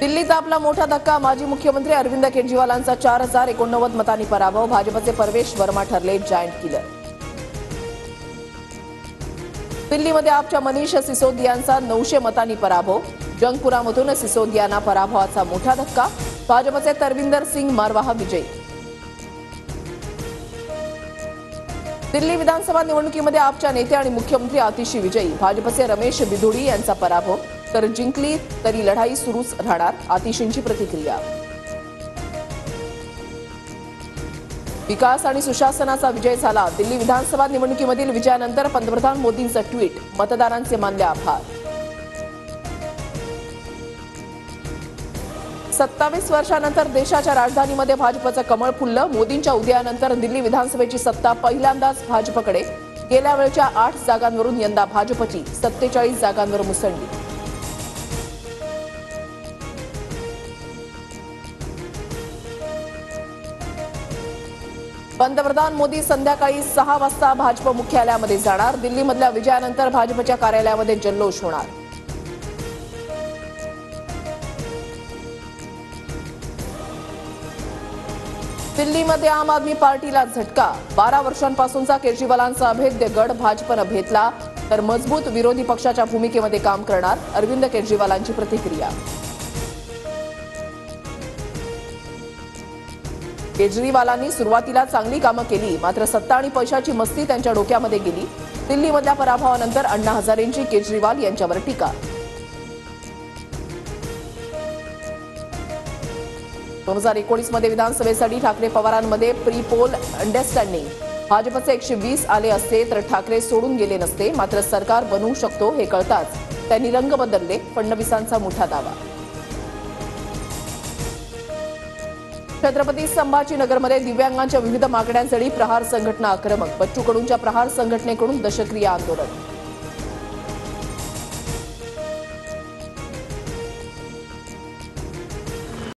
दिल्लीचा आपला मोठा धक्का, माजी मुख्यमंत्री अरविंद केजरीवालांचा 4089 मतांनी पराभव, भाजपचे परवेश वर्मा ठरले जायंट किलर। दिल्लीमध्ये आपच्या मनीष सिसोदियांचा 900 मतांनी पराभव, जंगपुरामधून सिसोदियांना पराभवाचा मोठा धक्का, भाजपचे तरविंदर सिंग मारवाहा विजयी। दिल्ली विधानसभा निवडणुकीमध्ये आपच्या नेते आणि मुख्यमंत्री आतिशी विजयी, भाजपचे रमेश बिधुडी यांचा पराभव, तर जिंकली तरी लढाई सुरूच राहणार, आतिशींची प्रतिक्रिया। विकास आणि सुशासनाचा विजय झाला, दिल्ली विधानसभा निवडणुकीमधील विजयानंतर पंतप्रधान मोदींचं ट्विट, मतदारांचे मानले आभार। 27 वर्षांनंतर देशाच्या राजधानीमध्ये भाजपचं कमळ फुललं, मोदींच्या उदयानंतर दिल्ली विधानसभेची सत्ता पहिल्यांदाच भाजपकडे, गेल्या वेळच्या 8 जागांवरून यंदा भाजपची 47 जागांवर मुसंडी। पंतप्रधान मोदी संध्याकाळी 6 वाजता भाजप मुख्यालयामध्ये जाणार, दिल्लीमधल्या विजयानंतर भाजपच्या कार्यालयामध्ये जल्लोष होणार। दिल्लीमध्ये आम आदमी पार्टीला झटका, 12 वर्षांपासूनचा केजरीवालांचा अभेद्य गड भाजपनं भेदला, तर मजबूत विरोधी पक्षाच्या भूमिकेमध्ये काम करणार, अरविंद केजरीवालांची प्रतिक्रिया। केजरीवालांनी सुरुवातीला चांगली कामं केली, मात्र सत्ता आणि पैशाची मस्ती त्यांच्या डोक्यामध्ये गेली, दिल्लीमधल्या पराभवानंतर अण्णा हजारेंची केजरीवाल यांच्यावर टीका। 2019 मध्ये विधानसभेसाठी ठाकरे पवारांमध्ये प्री पोल अंडरस्टँडिंग, भाजपचे 120 आले असते तर ठाकरे सोडून गेले नसते, मात्र सरकार बनवू शकतो हे कळताच त्यांनी रंग बदलले, फडणवीसांचा मोठा दावा। छत्रपती संभाजीनगरमध्ये दिव्यांगांच्या विविध मागण्यांसाठी प्रहार संघटना आक्रमक, बच्चू कडूंच्या प्रहार संघटनेकडून दशक्रिया आंदोलन।